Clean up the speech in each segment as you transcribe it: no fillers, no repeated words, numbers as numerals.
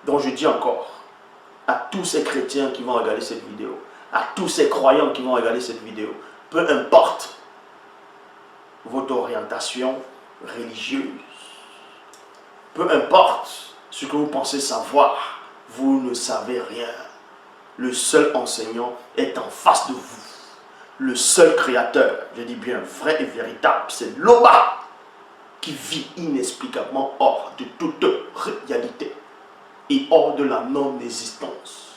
Donc je dis encore, à tous ces chrétiens qui vont regarder cette vidéo, à tous ces croyants qui vont regarder cette vidéo, peu importe votre orientation religieuse, peu importe ce que vous pensez savoir, vous ne savez rien. Le seul enseignant est en face de vous. Le seul créateur, je dis bien vrai et véritable, c'est l'Oba qui vit inexplicablement hors de toute réalité et hors de la non-existence.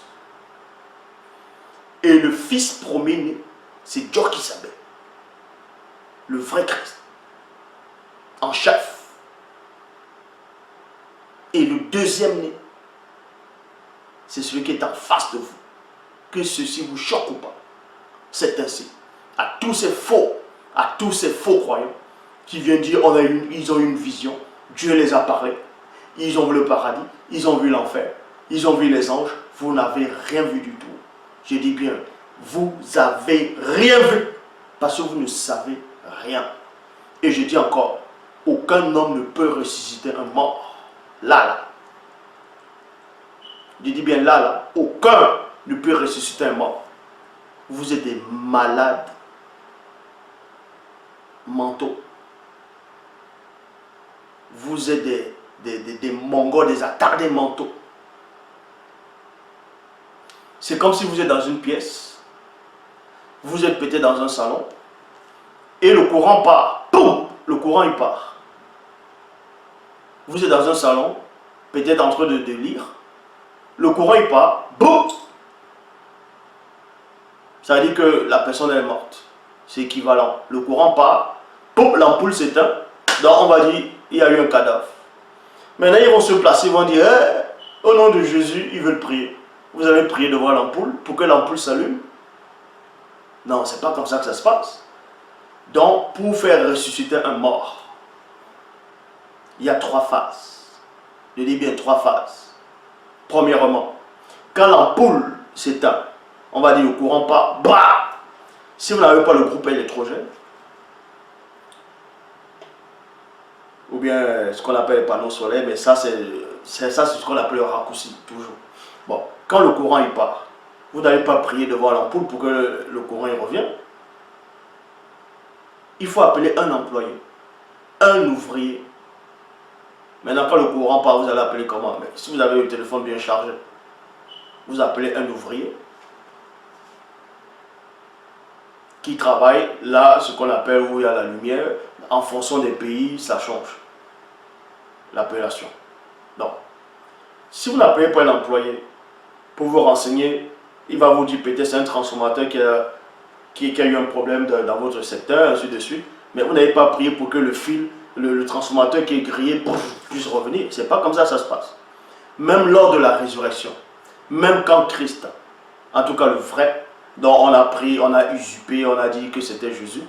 Et le fils promené, c'est Dieu qui s'appelle. Le vrai Christ. En chef. Et le deuxième né, c'est celui qui est en face de vous. Que ceci vous choque ou pas. C'est ainsi. À tous ces faux croyants qui viennent dire ils ont eu une vision, Dieu les a parlé, ils ont vu le paradis, ils ont vu l'enfer, ils ont vu les anges, vous n'avez rien vu du tout. Je dis bien, vous n'avez rien vu parce que vous ne savez rien. Et je dis encore, aucun homme ne peut ressusciter un mort. Là. Je dis bien là. Aucun ne peut ressusciter un mort. Vous êtes des malades mentaux. Vous êtes des mongols, des attardés mentaux. C'est comme si vous êtes dans une pièce, vous êtes peut-être dans un salon, et le courant part. Boum! Le courant il part. Vous êtes dans un salon, peut-être en train de lire, le courant il part. Boum! Ça veut dire que la personne est morte. C'est équivalent. Le courant part, boum, l'ampoule s'éteint. Donc on va dire, il y a eu un cadavre. Maintenant ils vont se placer, ils vont dire, au nom de Jésus, ils veulent prier. Vous allez prier devant l'ampoule pour que l'ampoule s'allume? Non, c'est pas comme ça que ça se passe. Donc, pour faire ressusciter un mort, il y a 3 phases. Je dis bien 3 phases. Premièrement, quand l'ampoule s'éteint, on va dire le courant part, bah! Si vous n'avez pas le groupe électrogène, ou bien ce qu'on appelle les panneaux solaires, mais ça c'est ce qu'on appelle le raccourci, toujours. Bon, quand le courant il part, vous n'allez pas prier devant l'ampoule pour que le courant il revienne. Il faut appeler un employé, un ouvrier. Maintenant, quand le courant part, vous allez appeler comment? Mais si vous avez le téléphone bien chargé, vous appelez un ouvrier qui travaille là, ce qu'on appelle où il y a la lumière. En fonction des pays, ça change l'appellation. Donc, si vous n'appelez pas un employé pour vous renseigner, il va vous dire peut-être c'est un transformateur qui a eu un problème dans votre secteur, ainsi de suite. Mais vous n'avez pas prié pour que le fil, le transformateur qui est grillé puisse revenir. C'est pas comme ça que ça se passe. Même lors de la résurrection, même quand Christ, en tout cas le vrai, dont on a pris, on a usurpé, on a dit que c'était Jésus,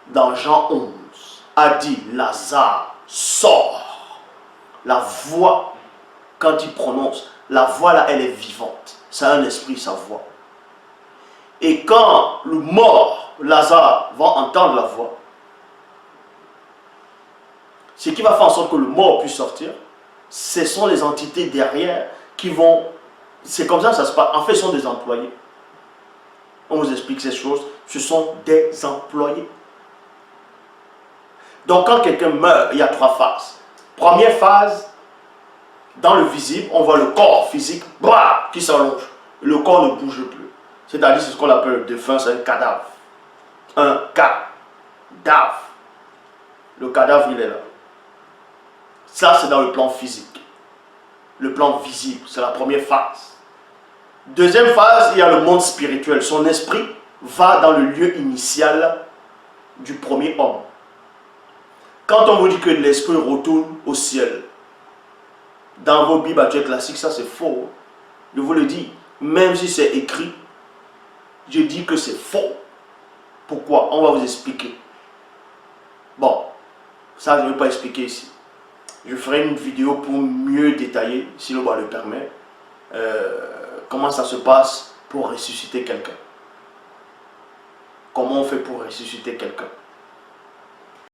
dans Jean 11, a dit Lazare, sort. La voix, quand il prononce, la voix là, elle est vivante. Ça a un esprit, sa voix. Et quand le mort, Lazare, va entendre la voix, ce qui va faire en sorte que le mort puisse sortir, ce sont les entités derrière qui vont... C'est comme ça que ça se passe. En fait, ce sont des employés. On vous explique ces choses. Ce sont des employés. Donc, quand quelqu'un meurt, il y a 3 phases. Première phase, dans le visible, on voit le corps physique qui s'allonge. Le corps ne bouge plus. C'est-à-dire, c'est ce qu'on appelle le défunt, c'est un cadavre. Un cadavre. Le cadavre, il est là. Ça, c'est dans le plan physique. Le plan visible, c'est la première phase. Deuxième phase, il y a le monde spirituel. Son esprit va dans le lieu initial du premier homme. Quand on vous dit que l'esprit retourne au ciel, dans vos Bibles actuelles classiques, ça c'est faux. Je vous le dis, même si c'est écrit, je dis que c'est faux. Pourquoi? On va vous expliquer. Bon, ça je ne vais pas expliquer ici. Je ferai une vidéo pour mieux détailler, si le roi le permet, comment ça se passe pour ressusciter quelqu'un. Comment on fait pour ressusciter quelqu'un.